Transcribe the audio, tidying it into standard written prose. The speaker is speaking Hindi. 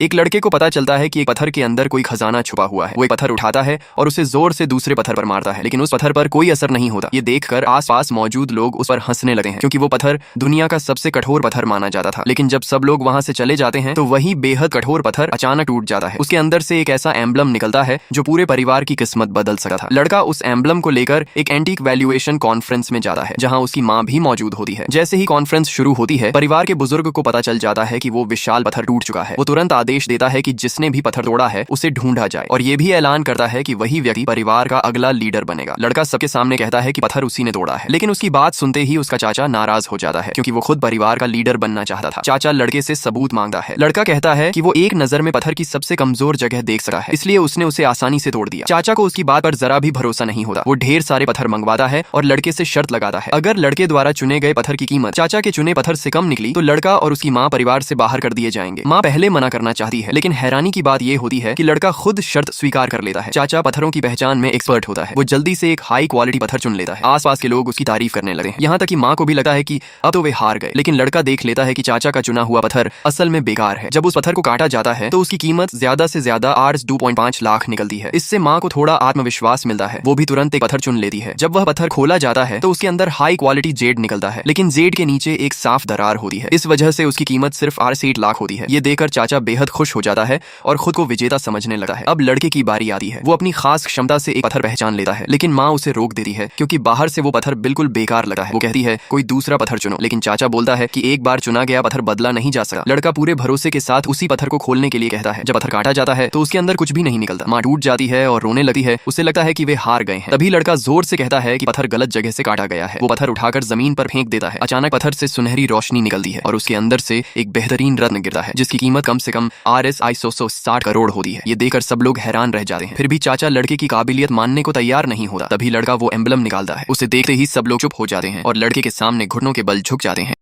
एक लड़के को पता चलता है कि एक पत्थर के अंदर कोई खजाना छुपा हुआ है। वो एक पत्थर उठाता है और उसे जोर से दूसरे पत्थर पर मारता है, लेकिन उस पत्थर पर कोई असर नहीं होता। ये देखकर आसपास मौजूद लोग उस पर हंसने लगे हैं, क्योंकि वो पत्थर दुनिया का सबसे कठोर पत्थर माना जाता था। लेकिन जब सब लोग वहां से चले जाते हैं तो वही बेहद कठोर पत्थर अचानक टूट जाता है। उसके अंदर से एक ऐसा एम्बलम निकलता है जो पूरे परिवार की किस्मत बदल सकता था। लड़का उस एम्बलम को लेकर एक एंटीक वैल्यूएशन कॉन्फ्रेंस में जाता है, जहां उसकी माँ भी मौजूद होती है। जैसे ही कॉन्फ्रेंस शुरू होती है, परिवार के बुजुर्ग को पता चल जाता है कि वो विशाल पत्थर टूट चुका है। वो तुरंत आदेश देता है कि जिसने भी पत्थर तोड़ा है उसे ढूंढा जाए, और ये भी ऐलान करता है कि वही व्यक्ति परिवार का अगला लीडर बनेगा। लड़का सबके सामने कहता है कि पत्थर उसी ने तोड़ा है, लेकिन उसकी बात सुनते ही उसका चाचा नाराज हो जाता है, क्योंकि वो खुद परिवार का लीडर बनना चाहता था। चाचा लड़के से सबूत मांगता है। लड़का कहता है कि वो एक नजर में पत्थर की सबसे कमजोर जगह देख सकता है, इसलिए उसने उसे आसानी से तोड़ दिया। चाचा को उसकी बात पर जरा भी भरोसा नहीं होता। वो ढेर सारे पत्थर मंगवाता है और लड़के से शर्त लगाता है, अगर लड़के द्वारा चुने गए पत्थर की कीमत चाचा के चुने पत्थर से कम निकली तो लड़का और उसकी माँ परिवार से बाहर कर दिए जाएंगे। माँ पहले मना करना चाहती है, लेकिन हैरानी की बात यह होती है कि लड़का खुद शर्त स्वीकार कर लेता है। चाचा पत्थरों की पहचान में एक्सपर्ट होता है। वो जल्दी से एक हाई क्वालिटी पत्थर चुन लेता है। आसपास के लोग उसकी तारीफ करने लगे हैं, यहाँ तक कि माँ को भी लगता है कि अब तो वे हार गए। लेकिन लड़का देख लेता है कि चाचा का चुना हुआ पत्थर असल में बेकार है। जब उस पत्थर को काटा जाता है तो उसकी कीमत ज्यादा से ज्यादा Rs 2.5 लाख निकलती है। इससे माँ को थोड़ा आत्मविश्वास मिलता है। वो भी तुरंत एक पत्थर चुन लेती है। जब वह पत्थर खोला जाता है तो उसके अंदर हाई क्वालिटी जेड निकलता है, लेकिन जेड के नीचे एक साफ दरार होती है। इस वजह से उसकी कीमत सिर्फ Rs 8 लाख होती है। ये देखकर चाचा बेहद खुश हो जाता है और खुद को विजेता समझने लगता है। अब लड़के की बारी आती है। वो अपनी खास क्षमता से एक पत्थर पहचान लेता है, लेकिन माँ उसे रोक देती है, क्योंकि बाहर से वो पत्थर बिल्कुल बेकार लगा है। वो कहती है कोई दूसरा पत्थर चुनो, लेकिन चाचा बोलता है कि एक बार चुना गया पत्थर बदला नहीं जा सकता। लड़का पूरे भरोसे के साथ उसी पत्थर को खोलने के लिए कहता है। जब पत्थर काटा जाता है तो उसके अंदर कुछ भी नहीं निकलता। माँ टूट जाती है और रोने लगती है। उसे लगता है कि वे हार गए हैं। तभी लड़का जोर से कहता है कि पत्थर गलत जगह से काटा गया है। वो पत्थर उठाकर जमीन पर फेंक देता है। अचानक पत्थर से सुनहरी रोशनी निकलती है और उसके अंदर से एक बेहतरीन रत्न गिरता है, जिसकी कीमत कम से कम Rs 160 करोड़ होती है। ये देखकर सब लोग हैरान रह जाते हैं। फिर भी चाचा लड़के की काबिलियत मानने को तैयार नहीं होता। तभी लड़का वो एम्बलम निकालता है। उसे देखते ही सब लोग चुप हो जाते हैं और लड़के के सामने घुटनों के बल झुक जाते हैं।